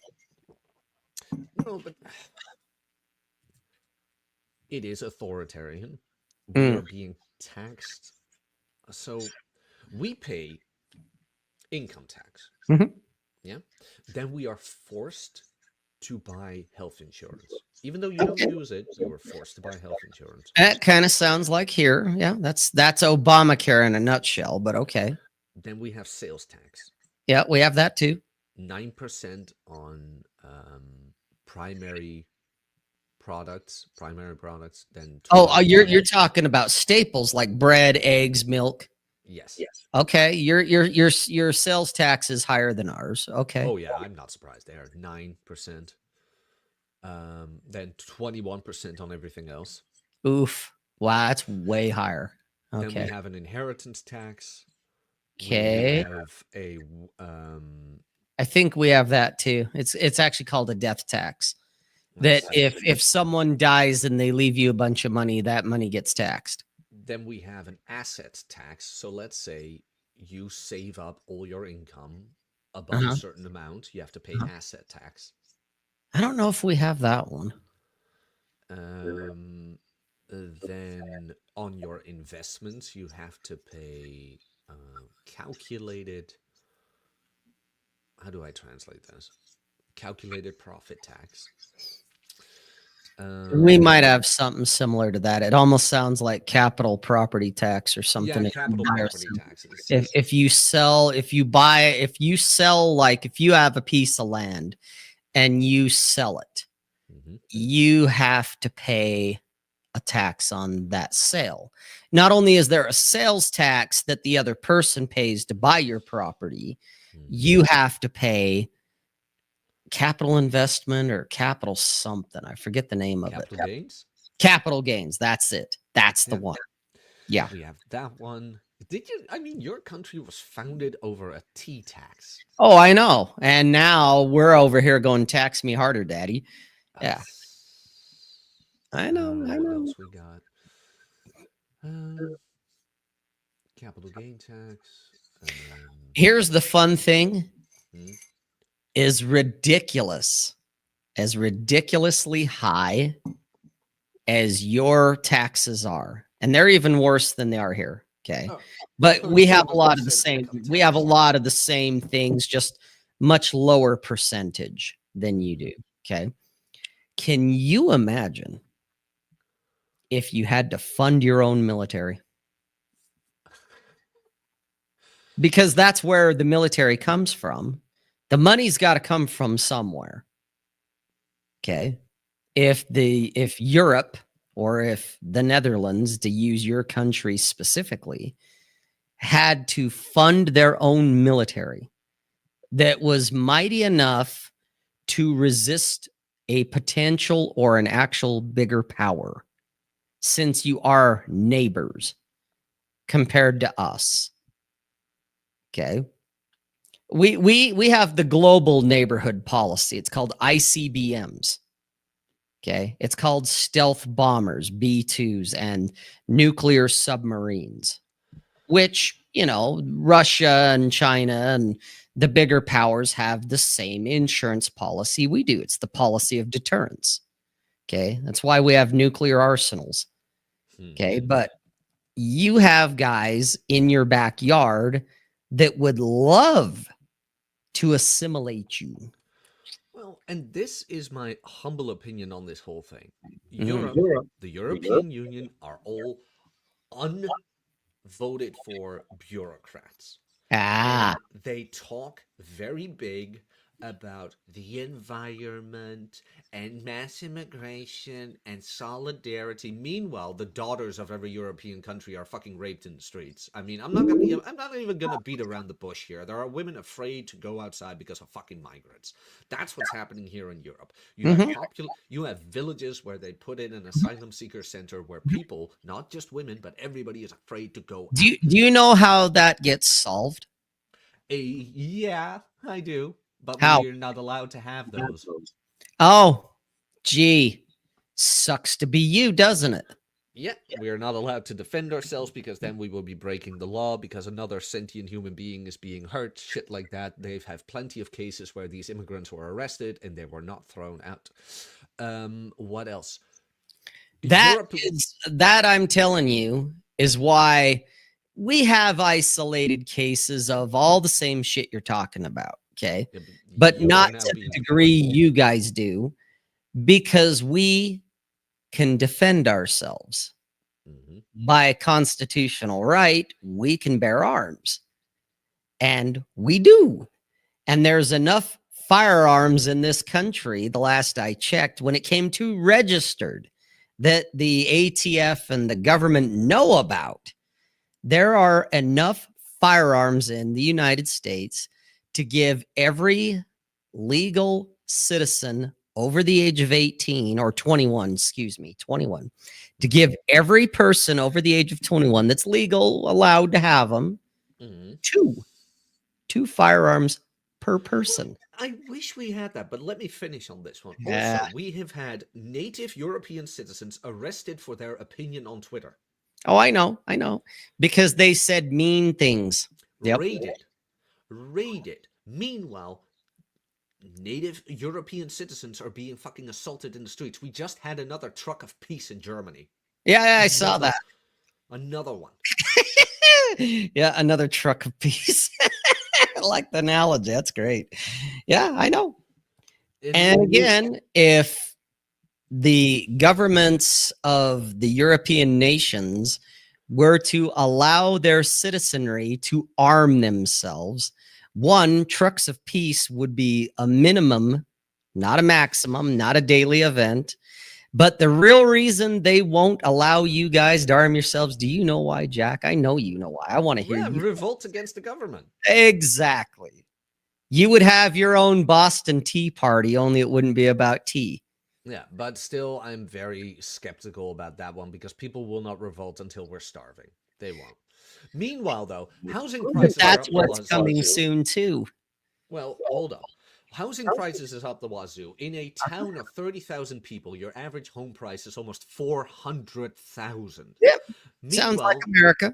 No, but it is authoritarian. We Mm. are being taxed. So we pay income tax. Mhm. Yeah. Then we are forced to buy health insurance. Even though you don't use it, you were forced to buy health insurance. That kind of sounds like here. Yeah, that's Obamacare in a nutshell, but okay. Then we have sales tax. Yeah, we have that too. 9% on primary products. Then You're talking about staples like bread, eggs, milk. yes. Okay, your sales tax is higher than ours. Okay. Oh yeah, I'm not surprised. They are 9%. Then 21% on everything else. Oof. Wow, that's way higher. Then Okay. we have an inheritance tax. Okay. We have a I think we have that too. It's actually called a death tax. That if someone dies and they leave you a bunch of money, that money gets taxed. Then we have an asset tax. So let's say you save up all your income above a certain amount, you have to pay asset tax. I don't know if we have that one. Then on your investments, you have to pay calculated. How do I translate this? Calculated profit tax. We might have something similar to that. It almost sounds like capital property tax or something. Yeah, capital property taxes. If you sell, like if you have a piece of land and you sell it, you have to pay a tax on that sale. Not only is there a sales tax that the other person pays to buy your property, you have to pay capital investment or capital something. I forget the name of it. Capital gains? Capital gains. That's it. That's the one. Yeah. We have that one. Your country was founded over a tea tax. Oh, I know. And now we're over here going, tax me harder, daddy. Yeah. I know. What else we got? Capital gain tax. Here's the fun thing. Is ridiculous, as ridiculously high as your taxes are, and they're even worse than they are here. Okay, but we have a lot of the same. We have a lot of the same things, just much lower percentage than you do. Okay, can you imagine if you had to fund your own military? Because that's where the military comes from. The money's got to come from somewhere. Okay. If Europe or if the Netherlands, to use your country specifically, had to fund their own military that was mighty enough to resist a potential or an actual bigger power, since you are neighbors compared to us. Okay. We have the global neighborhood policy. It's called ICBMs. Okay. It's called stealth bombers, B-2s, and nuclear submarines, which, Russia and China and the bigger powers have the same insurance policy we do. It's the policy of deterrence. Okay. That's why we have nuclear arsenals. Okay. But you have guys in your backyard that would love to assimilate you. Well, and this is my humble opinion on this whole thing. Europe, the European Union are all unvoted for bureaucrats. And they talk very big about the environment and mass immigration and solidarity. Meanwhile, the daughters of every European country are fucking raped in the streets. I'm not even gonna beat around the bush here. There are women afraid to go outside because of fucking migrants. That's what's happening here in Europe. You have villages where they put in an asylum seeker center where people, not just women, but everybody is afraid to go. Do you know how that gets solved? Yeah, I do. But we're not allowed to have those. Oh, gee. Sucks to be you, doesn't it? Yeah, we are not allowed to defend ourselves because then we will be breaking the law because another sentient human being is being hurt, shit like that. They've had plenty of cases where these immigrants were arrested and they were not thrown out. What else? That I'm telling you is why we have isolated cases of all the same shit you're talking about. Okay. Yeah, But you are not now to the being degree deployed. you guys do, because we can defend ourselves. Mhm. By constitutional right, we can bear arms. And we do. And there's enough firearms in this country, the last I checked, when it came to registered, that the ATF and the government know about. There are enough firearms in the United States to give every legal citizen over the age of 18 or 21, excuse me, 21, to give every person over the age of 21 that's legal, allowed to have them, Mhm. two firearms per person. I wish we had that, but let me finish on this one. Yeah. Also, we have had native European citizens arrested for their opinion on Twitter. Oh, I know. Because they said mean things. Yep. Raided. Meanwhile, native European citizens are being fucking assaulted in the streets. We just had another truck of peace in Germany. Yeah, I saw that. Another one. Yeah, another truck of peace. I like the analogy. That's great. Yeah, I know. And again, if the governments of the European nations were to allow their citizenry to arm themselves, one, trucks of peace would be a minimum, not a maximum, not a daily event. But the real reason they won't allow you guys to arm yourselves, do you know why, Jack? I know you know why. I want to hear you. Revolt against the government. Exactly. You would have your own Boston Tea Party, only it wouldn't be about tea. Yeah, but still, I'm very skeptical about that one because people will not revolt until we're starving. They won't. Meanwhile, though, housing prices are That's up what's the wazoo. coming soon, too. Well, hold on. Housing prices is up the wazoo. In a town of 30,000 people, your average home price is almost 400,000. Yep. Sounds like America.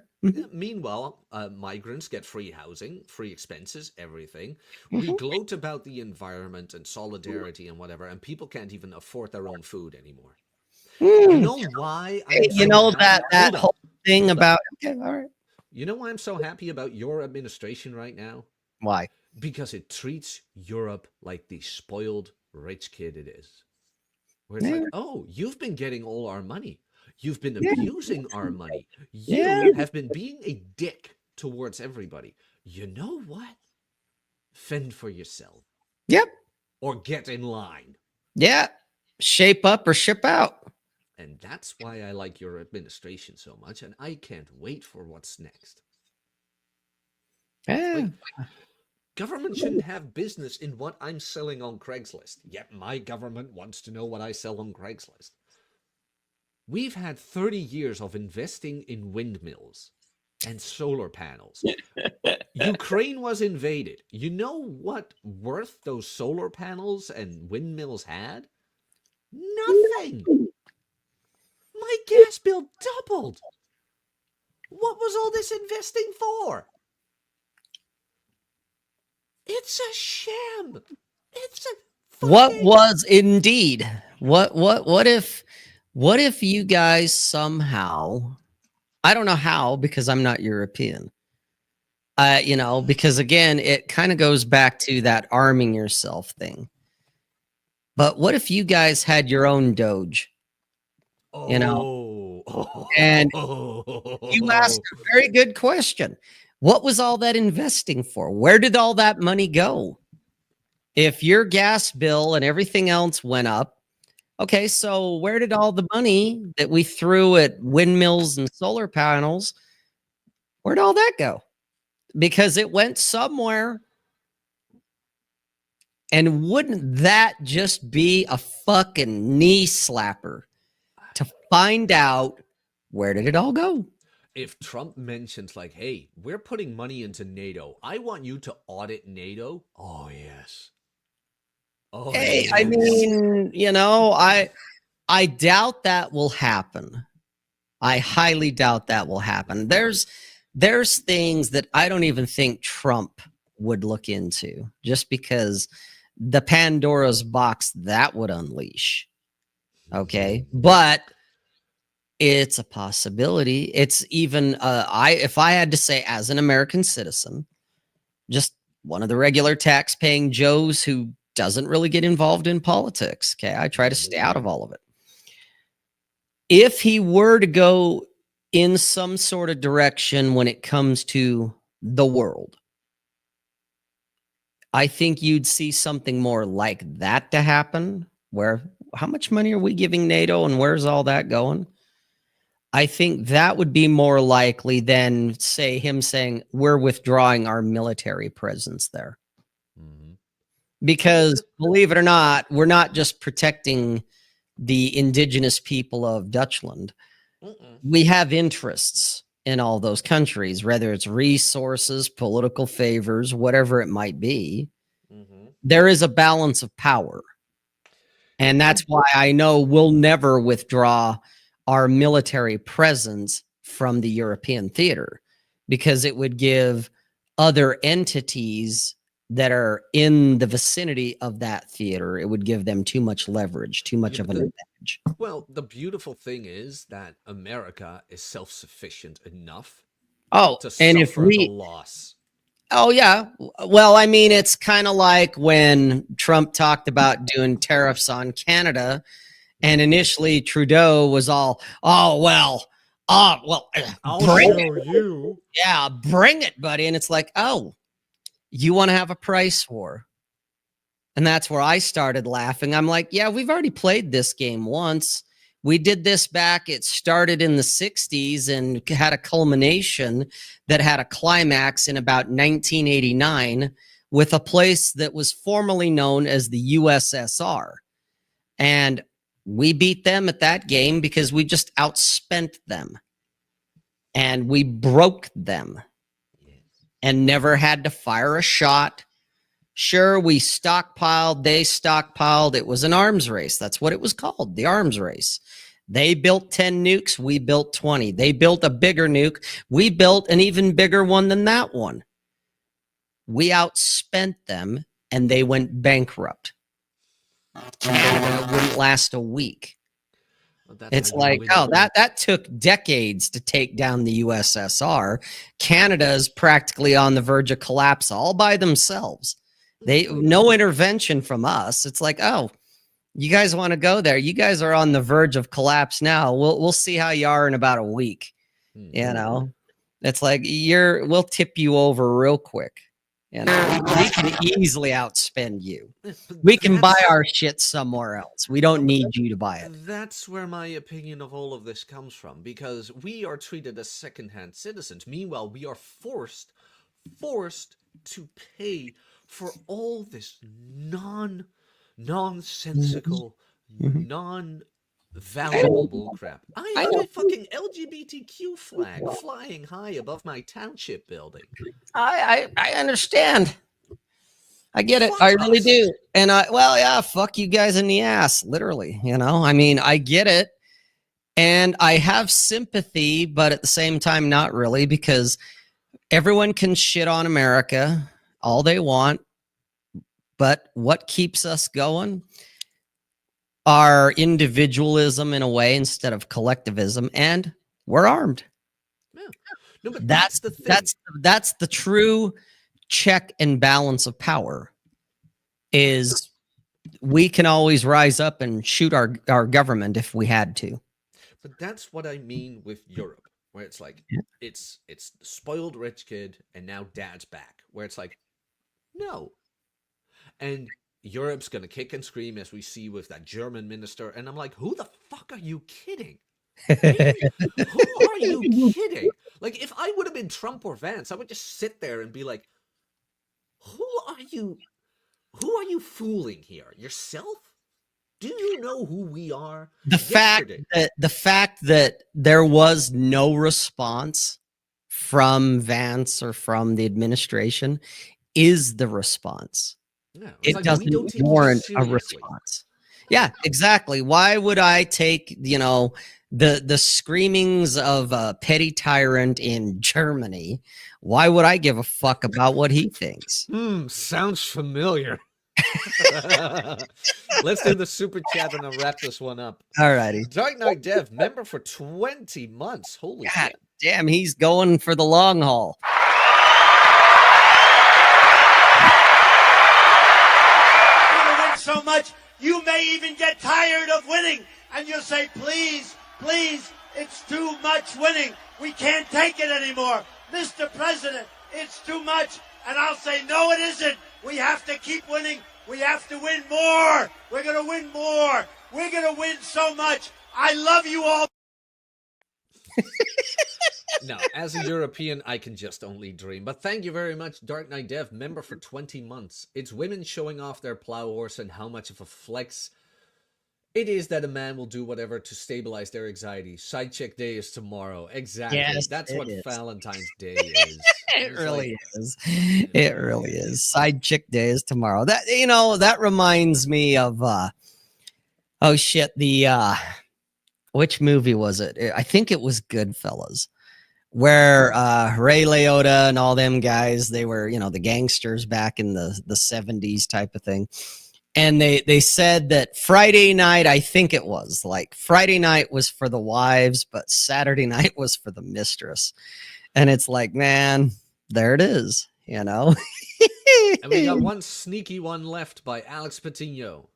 Meanwhile, migrants get free housing, free expenses, everything. We gloat about the environment and solidarity and whatever, and people can't even afford their own food anymore. You know why? You know that whole thing about. Okay, all right. You know why I'm so happy about your administration right now? Why? Because it treats Europe like the spoiled rich kid it is. Where it's Yeah. like, oh, you've been getting all our money. You've been abusing our money. You Yeah. have been being a dick towards everybody. You know what? Fend for yourself. Yep. Or get in line. Yeah. Shape up or ship out. And that's why I like your administration so much, and I can't wait for what's next. Yeah. Like, government shouldn't have business in what I'm selling on Craigslist, yet my government wants to know what I sell on Craigslist. We've had 30 years of investing in windmills and solar panels. Ukraine was invaded. You know what worth those solar panels and windmills had? Nothing. My gas bill doubled. What was all this investing for? It's a sham. It's a fucking... What was indeed? What if you guys somehow, I don't know how, because I'm not European. Because again, it kind of goes back to that arming yourself thing. But what if you guys had your own Doge? And you asked a very good question. What was all that investing for? Where did all that money go? If your gas bill and everything else went up, okay, so where did all the money that we threw at windmills and solar panels, where'd all that go? Because it went somewhere. And wouldn't that just be a fucking knee slapper to find out where did it all go? If Trump mentions like, hey, we're putting money into NATO, I want you to audit NATO. Oh, yes. Oh, Hey, yes. I mean, I doubt that will happen. I highly doubt that will happen. There's things that I don't even think Trump would look into, just because the Pandora's box that would unleash. Okay. But it's a possibility. It's even if I had to say, as an American citizen, just one of the regular tax-paying Joes who doesn't really get involved in politics. Okay, I try to stay out of all of it. If he were to go in some sort of direction when it comes to the world, I think you'd see something more like that to happen, where how much money are we giving NATO and where's all that going? I think that would be more likely than, say, him saying we're withdrawing our military presence there. Because believe it or not, we're not just protecting the indigenous people of Dutchland. We have interests in all those countries, whether it's resources, political favors, whatever it might be. There is a balance of power. And that's why I know we'll never withdraw our military presence from the European theater, because it would give other entities that are in the vicinity of that theater, it would give them too much leverage, too much of an advantage. Well, the beautiful thing is that America is self-sufficient enough to and if suffer the loss. Oh, yeah. Well, I mean, it's kind of like when Trump talked about doing tariffs on Canada, and initially Trudeau was all, bring it. Yeah, bring it, buddy. And it's like, oh, you want to have a price war? And that's where I started laughing. I'm like, yeah, we've already played this game once. We did this back. It started in the 60s and had a culmination that had a climax in about 1989 with a place that was formerly known as the USSR. And we beat them at that game because we just outspent them. And we broke them and never had to fire a shot. Sure, we stockpiled, they stockpiled. It was an arms race. That's what it was called, the arms race. They built 10 nukes, we built 20. They built a bigger nuke, we built an even bigger one than that one. We outspent them and they went bankrupt. It wouldn't last a week. Well, it's like, oh, that took decades to take down the USSR. Canada is practically on the verge of collapse all by themselves. No intervention from us. It's like, oh, you guys want to go there? You guys are on the verge of collapse now. We'll see how you are in about a week. You know, it's like we'll tip you over real quick. You know, we can easily outspend you. We can buy our shit somewhere else. We don't need you to buy it. That's where my opinion of all of this comes from, because we are treated as secondhand citizens. Meanwhile, we are forced to pay for all this nonsensical, non-valuable bullcrap. I have a fucking LGBTQ flag flying high above my township building. I understand. I get it. I really do. And fuck you guys in the ass, literally. You know, I mean, I get it. And I have sympathy, but at the same time, not really, because everyone can shit on America all they want. But what keeps us going? Our individualism, in a way, instead of collectivism, and we're armed. Yeah. No, but that's the thing. That's the true check and balance of power. Is we can always rise up and shoot our government if we had to. But that's what I mean with Europe, where it's like it's the spoiled rich kid, and now dad's back. Where it's like, no, and Europe's gonna kick and scream, as we see with that German minister, and I'm like, who the fuck are you kidding? Who are you kidding? Like, if I would have been Trump or Vance, I would just sit there and be like, who are you fooling here? Yourself? Do you know who we are? The fact that there was no response from Vance or from the administration is the response. Yeah, it like, doesn't warrant a response. Yeah, exactly. Why would I take, the screamings of a petty tyrant in Germany? Why would I give a fuck about what he thinks? Sounds familiar. Let's do the super chat and I'll wrap this one up. All righty. Dark Knight Dev, member for 20 months. Holy shit. Damn, he's going for the long haul. so much, you may even get tired of winning. And you'll say, please, please, it's too much winning. We can't take it anymore. Mr. President, it's too much. And I'll say, no, it isn't. We have to keep winning. We have to win more. We're going to win more. We're going to win so much. I love you all. No, as a European, I can just only dream. But thank you very much, Dark Knight Dev, member for 20 months. It's women showing off their plow horse and how much of a flex it is that a man will do whatever to stabilize their anxiety. Side check day is tomorrow. Exactly. Yes, That's it what is. Valentine's Day is. It It's really like, is. It really is. Side chick day is tomorrow. That, you know, that reminds me of oh shit, the which movie was it? I think it was Goodfellas, where Ray Liotta and all them guys, they were, you know, the gangsters back in the 70s type of thing. And they said that Friday night, I think it was like Friday night was for the wives, but Saturday night was for the mistress. And it's like, man, there it is, you know. and we got one sneaky one left by Alex Patino.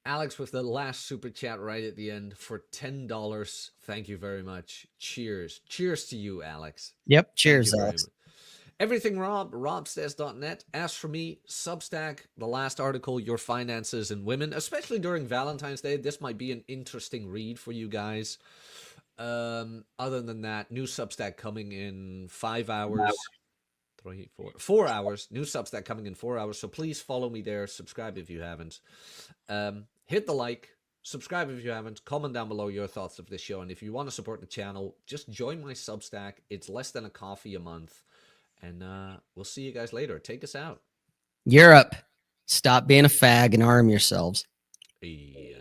Alex with the last super chat right at the end for $10. Thank you very much. Cheers. Cheers to you, Alex. Yep. Thank Cheers, you very Alex. much. Everything Rob, robsays.net. As for me, Substack, the last article, Your Finances and Women, especially during Valentine's Day. This might be an interesting read for you guys. Other than that, new Substack coming in 5 hours. 4 hours. New Substack coming in 4 hours. So please follow me there. Subscribe if you haven't. Hit the like. Subscribe if you haven't. Comment down below your thoughts of this show. And if you want to support the channel, just join my Substack. It's less than a coffee a month. And we'll see you guys later. Take us out. Europe, stop being a fag and arm yourselves. Yeah.